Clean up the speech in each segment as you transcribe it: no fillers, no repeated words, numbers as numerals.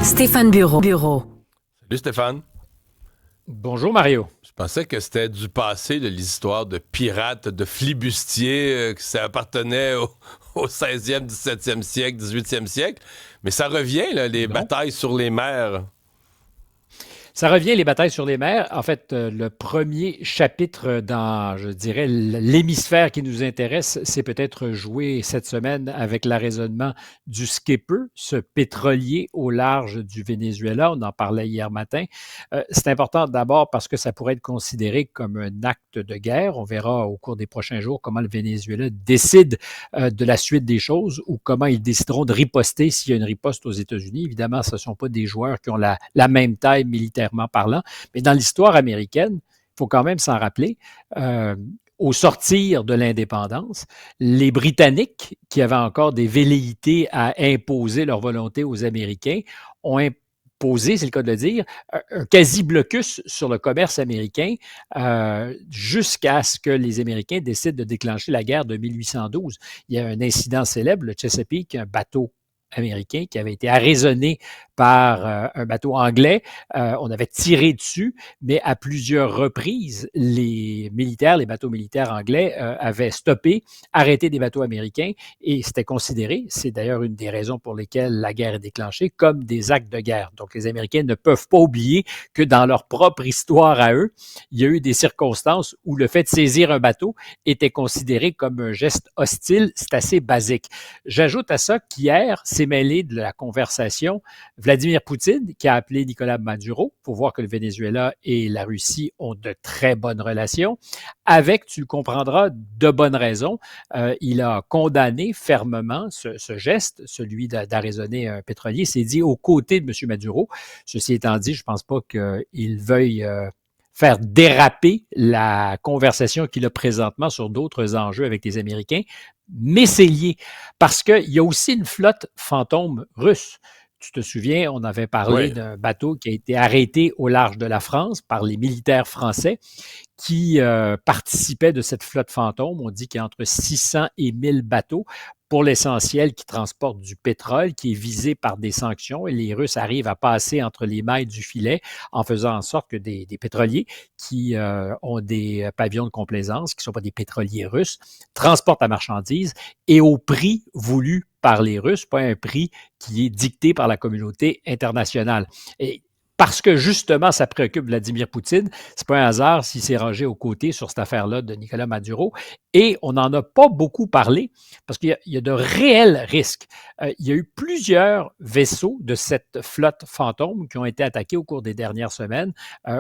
Stéphane Bureau. Salut Stéphane. Bonjour Mario. Je pensais que c'était du passé de l'histoire de pirates, de flibustiers, que ça appartenait au 16e, 17e siècle, 18e siècle. Mais ça revient, là, les Non. batailles sur les mers. Ça revient, les batailles sur les mers. En fait, le premier chapitre dans, je dirais, l'hémisphère qui nous intéresse, c'est peut-être joué cette semaine avec l'arraisonnement du Skipper, ce pétrolier au large du Venezuela. On en parlait hier matin. C'est important d'abord parce que ça pourrait être considéré comme un acte de guerre. On verra au cours des prochains jours comment le Venezuela décide de la suite des choses ou comment ils décideront de riposter s'il y a une riposte aux États-Unis. Évidemment, ce ne sont pas des joueurs qui ont la même taille militairement parlant, mais dans l'histoire américaine, il faut quand même s'en rappeler, au sortir de l'indépendance, les Britanniques, qui avaient encore des velléités à imposer leur volonté aux Américains, ont imposé, c'est le cas de le dire, un quasi-blocus sur le commerce américain jusqu'à ce que les Américains décident de déclencher la guerre de 1812. Il y a un incident célèbre, le Chesapeake, un bateau américain qui avait été arraisonné par un bateau anglais. On avait tiré dessus, mais à plusieurs reprises, les bateaux militaires anglais avaient stoppé, arrêté des bateaux américains et c'était considéré, c'est d'ailleurs une des raisons pour lesquelles la guerre est déclenchée, comme des actes de guerre. Donc les Américains ne peuvent pas oublier que dans leur propre histoire à eux, il y a eu des circonstances où le fait de saisir un bateau était considéré comme un geste hostile. C'est assez basique. J'ajoute à ça qu'hier s'est mêlé de la conversation Vladimir Poutine, qui a appelé Nicolas Maduro pour voir que le Venezuela et la Russie ont de très bonnes relations, avec, tu le comprendras, de bonnes raisons. Il a condamné fermement ce geste, celui d'arraisonner un pétrolier. C'est dit aux côtés de M. Maduro. Ceci étant dit, je ne pense pas qu'il veuille faire déraper la conversation qu'il a présentement sur d'autres enjeux avec les Américains, mais c'est lié parce qu'il y a aussi une flotte fantôme russe. Tu te souviens, on avait parlé Oui. d'un bateau qui a été arrêté au large de la France par les militaires français qui participaient de cette flotte fantôme. On dit qu'il y a entre 600 et 1000 bateaux, pour l'essentiel, qui transportent du pétrole, qui est visé par des sanctions. Et les Russes arrivent à passer entre les mailles du filet en faisant en sorte que des pétroliers qui ont des pavillons de complaisance, qui ne sont pas des pétroliers russes, transportent la marchandise et au prix voulu par les Russes, pas un prix qui est dicté par la communauté internationale. Et parce que justement, ça préoccupe Vladimir Poutine. C'est pas un hasard s'il s'est rangé aux côtés sur cette affaire-là de Nicolas Maduro. Et on n'en a pas beaucoup parlé parce qu'il y a de réels risques. Il y a eu plusieurs vaisseaux de cette flotte fantôme qui ont été attaqués au cours des dernières semaines.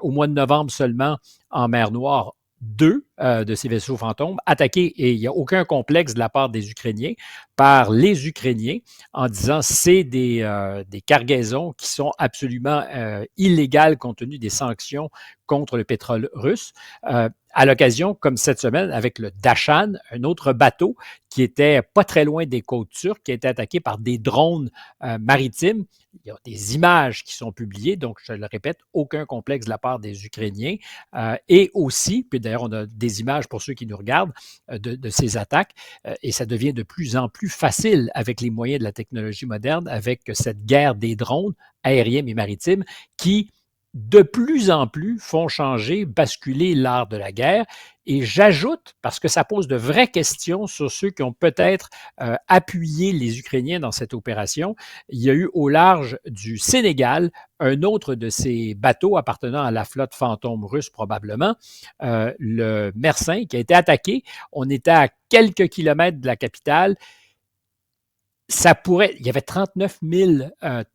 Au mois de novembre seulement, en mer Noire, deux de ces vaisseaux fantômes attaqués et il n'y a aucun complexe de la part des Ukrainiens par les Ukrainiens en disant c'est des cargaisons qui sont absolument illégales compte tenu des sanctions contre le pétrole russe. À l'occasion, comme cette semaine, avec le Dashan, un autre bateau qui était pas très loin des côtes turques, qui a été attaqué par des drones maritimes. Il y a des images qui sont publiées, donc je le répète, aucun complexe de la part des Ukrainiens. Et aussi, puis d'ailleurs, on a des images pour ceux qui nous regardent de ces attaques, et ça devient de plus en plus facile avec les moyens de la technologie moderne, avec cette guerre des drones aériens et maritimes qui de plus en plus font changer, basculer l'art de la guerre. Et j'ajoute, parce que ça pose de vraies questions sur ceux qui ont peut-être appuyé les Ukrainiens dans cette opération, il y a eu au large du Sénégal un autre de ces bateaux appartenant à la flotte fantôme russe probablement, le Mersin, qui a été attaqué. On était à quelques kilomètres de la capitale. Il y avait 39 000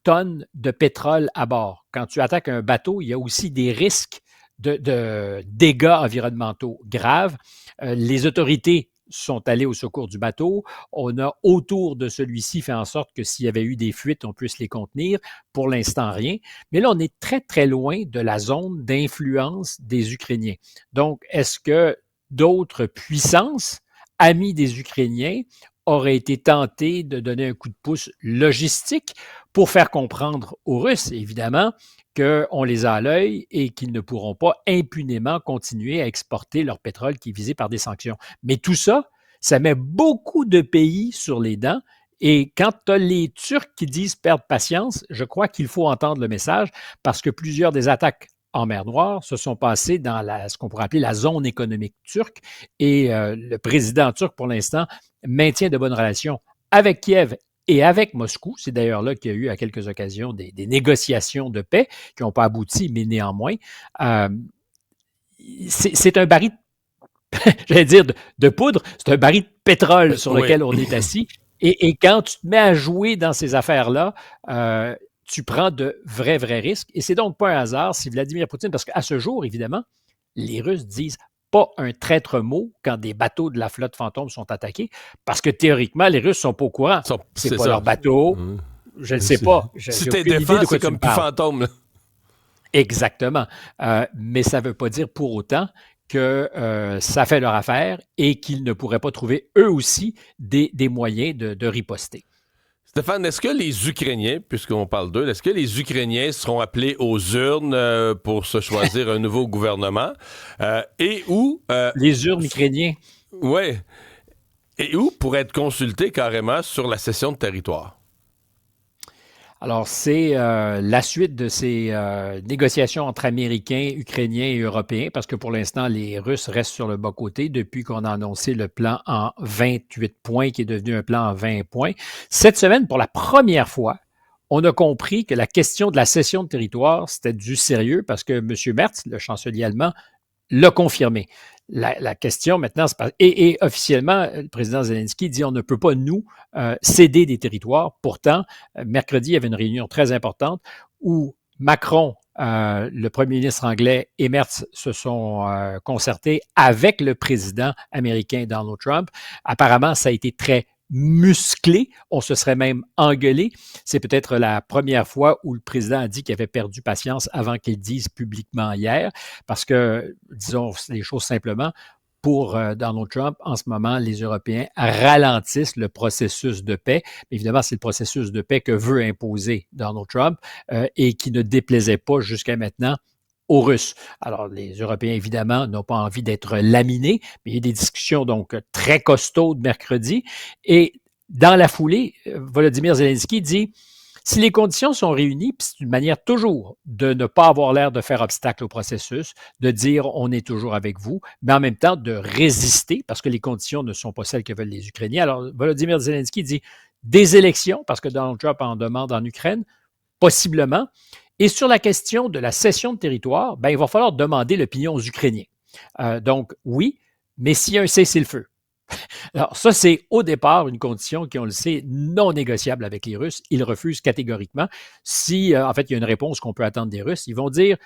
tonnes de pétrole à bord. Quand tu attaques un bateau, il y a aussi des risques de dégâts environnementaux graves. Les autorités sont allées au secours du bateau. On a autour de celui-ci fait en sorte que s'il y avait eu des fuites, on puisse les contenir. Pour l'instant, rien. Mais là, on est très, très loin de la zone d'influence des Ukrainiens. Donc, est-ce que d'autres puissances, amies des Ukrainiens, aurait été tenté de donner un coup de pouce logistique pour faire comprendre aux Russes, évidemment, qu'on les a à l'œil et qu'ils ne pourront pas impunément continuer à exporter leur pétrole qui est visé par des sanctions. Mais tout ça, ça met beaucoup de pays sur les dents Et quand tu as les Turcs qui disent perdre patience, je crois qu'il faut entendre le message parce que plusieurs des attaques en mer Noire se sont passées dans ce qu'on pourrait appeler la zone économique turque et le président turc, pour l'instant, maintient de bonnes relations avec Kiev et avec Moscou. C'est d'ailleurs là qu'il y a eu à quelques occasions des négociations de paix qui n'ont pas abouti, mais néanmoins, euh, c'est un baril, j'allais dire, de poudre, c'est un baril de pétrole sur Oui. lequel on est assis. Et quand tu te mets à jouer dans ces affaires-là, tu prends de vrais risques. Et c'est donc pas un hasard si Vladimir Poutine, parce qu'à ce jour, évidemment, les Russes disent pas un traître mot quand des bateaux de la flotte fantôme sont attaqués, parce que théoriquement, les Russes sont pas au courant. C'est pas ça. leur bateau. Je ne sais pas. Si J'ai t'es aucune idée défense, de quoi c'est tu comme me plus parles. fantôme. Là. Exactement. Mais ça ne veut pas dire pour autant que ça fait leur affaire et qu'ils ne pourraient pas trouver eux aussi des moyens de riposter. Stéphane, est-ce que les Ukrainiens, puisqu'on parle d'eux, est-ce que les Ukrainiens seront appelés aux urnes pour se choisir un nouveau gouvernement? Et où... Les urnes ukrainiens. ouais. Et où pour être consultés carrément sur la cession de territoire? Alors, c'est la suite de ces négociations entre Américains, Ukrainiens et Européens, parce que pour l'instant, les Russes restent sur le bas-côté depuis qu'on a annoncé le plan en 28 points, qui est devenu un plan en 20 points. Cette semaine, pour la première fois, on a compris que la question de la cession de territoire, c'était du sérieux, parce que M. Merz, le chancelier allemand, l'a confirmé. La question maintenant, et officiellement, le président Zelensky dit on ne peut pas, nous, céder des territoires. Pourtant, mercredi, il y avait une réunion très importante où Macron, le premier ministre anglais et Merz se sont concertés avec le président américain Donald Trump. Apparemment, ça a été très musclé, on se serait même engueulé. C'est peut-être la première fois où le président a dit qu'il avait perdu patience avant qu'il dise publiquement hier, parce que, disons les choses simplement, pour Donald Trump, en ce moment, les Européens ralentissent le processus de paix. Évidemment, c'est le processus de paix que veut imposer Donald Trump et qui ne déplaisait pas jusqu'à maintenant aux Russes. Alors, les Européens, évidemment, n'ont pas envie d'être laminés, mais il y a des discussions donc très costaudes mercredi. Et dans la foulée, Volodymyr Zelensky dit si les conditions sont réunies, puis c'est une manière toujours de ne pas avoir l'air de faire obstacle au processus, de dire on est toujours avec vous, mais en même temps de résister parce que les conditions ne sont pas celles que veulent les Ukrainiens. Alors, Volodymyr Zelensky dit des élections, parce que Donald Trump en demande en Ukraine, possiblement. Et sur la question de la cession de territoire, ben, il va falloir demander l'opinion aux Ukrainiens. Donc, oui, mais s'il y a un cessez-le-feu. Alors, ça, c'est au départ une condition qui, on le sait, non négociable avec les Russes. Ils refusent catégoriquement. Si, en fait, il y a une réponse qu'on peut attendre des Russes, ils vont dire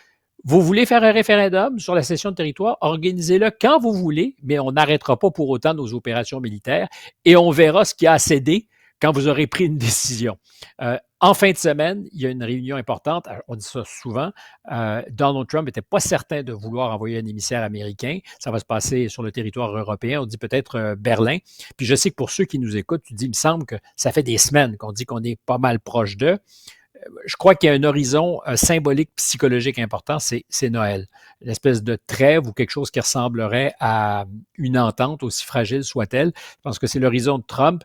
vous voulez faire un référendum sur la cession de territoire, organisez-le quand vous voulez, mais on n'arrêtera pas pour autant nos opérations militaires et on verra ce qui a à céder quand vous aurez pris une décision. En fin de semaine, il y a une réunion importante. On dit ça souvent. Donald Trump n'était pas certain de vouloir envoyer un émissaire américain. Ça va se passer sur le territoire européen. On dit peut-être Berlin. Puis je sais que pour ceux qui nous écoutent, tu dis, il me semble que ça fait des semaines qu'on dit qu'on est pas mal proche d'eux. Je crois qu'il y a un horizon symbolique, psychologique important, c'est Noël. Une espèce de trêve ou quelque chose qui ressemblerait à une entente, aussi fragile soit-elle. Je pense que c'est l'horizon de Trump.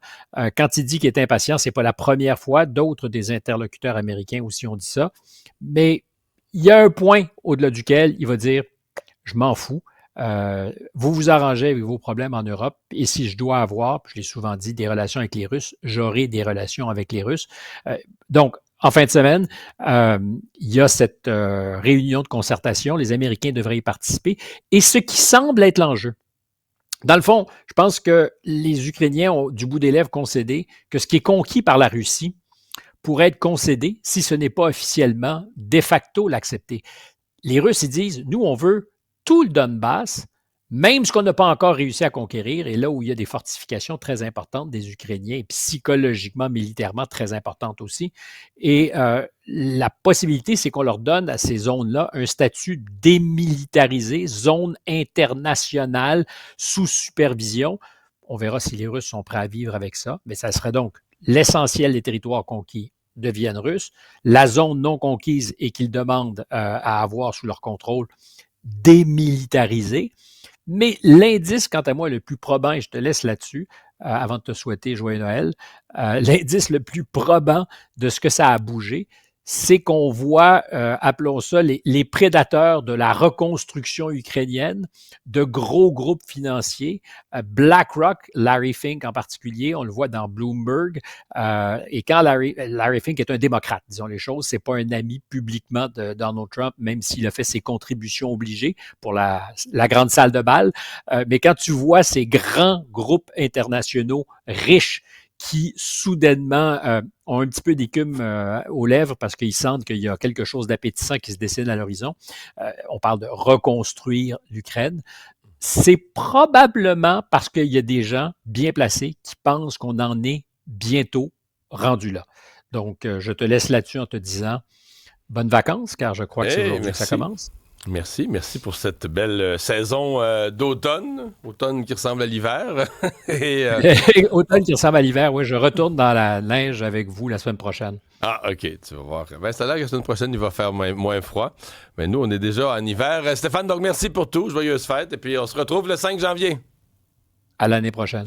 Quand il dit qu'il est impatient, c'est pas la première fois. D'autres des interlocuteurs américains aussi ont dit ça. Mais il y a un point au-delà duquel il va dire « je m'en fous ». Vous vous arrangez avec vos problèmes en Europe et si je dois avoir, je l'ai souvent dit, des relations avec les Russes, j'aurai des relations avec les Russes. Donc, en fin de semaine, il y a cette réunion de concertation. Les Américains devraient y participer. Et ce qui semble être l'enjeu, dans le fond, je pense que les Ukrainiens ont du bout des lèvres concédé que ce qui est conquis par la Russie pourrait être concédé si ce n'est pas officiellement de facto l'accepter. Les Russes, ils disent, nous, on veut tout le Donbass, même ce qu'on n'a pas encore réussi à conquérir, et là où il y a des fortifications très importantes des Ukrainiens, et psychologiquement, militairement très importantes aussi. Et la possibilité, c'est qu'on leur donne à ces zones-là un statut démilitarisé, zone internationale sous supervision. On verra si les Russes sont prêts à vivre avec ça, mais ça serait donc l'essentiel des territoires conquis deviennent russes, la zone non conquise et qu'ils demandent à avoir sous leur contrôle démilitarisée. Mais l'indice, quant à moi, le plus probant, et je te laisse là-dessus, avant de te souhaiter joyeux Noël, l'indice le plus probant de ce que ça a bougé, c'est qu'on voit, appelons ça, les prédateurs de la reconstruction ukrainienne, de gros groupes financiers, BlackRock, Larry Fink en particulier, on le voit dans Bloomberg, et quand Larry Fink est un démocrate, disons les choses, c'est pas un ami publiquement de Donald Trump, même s'il a fait ses contributions obligées pour la grande salle de bal, mais quand tu vois ces grands groupes internationaux riches qui soudainement ont un petit peu d'écume aux lèvres parce qu'ils sentent qu'il y a quelque chose d'appétissant qui se dessine à l'horizon. On parle de reconstruire l'Ukraine. C'est probablement parce qu'il y a des gens bien placés qui pensent qu'on en est bientôt rendu là. Donc, je te laisse là-dessus en te disant bonnes vacances, car je crois que c'est aujourd'hui que ça commence. Merci pour cette belle saison d'automne qui ressemble à l'hiver. Automne qui ressemble à l'hiver, oui, je retourne dans la neige avec vous la semaine prochaine. Ah, OK, tu vas voir. Ben, ça a l'air que la semaine prochaine, il va faire moins froid. Mais nous, on est déjà en hiver. Stéphane, donc merci pour tout. Joyeuses fêtes. Et puis, on se retrouve le 5 janvier. À l'année prochaine.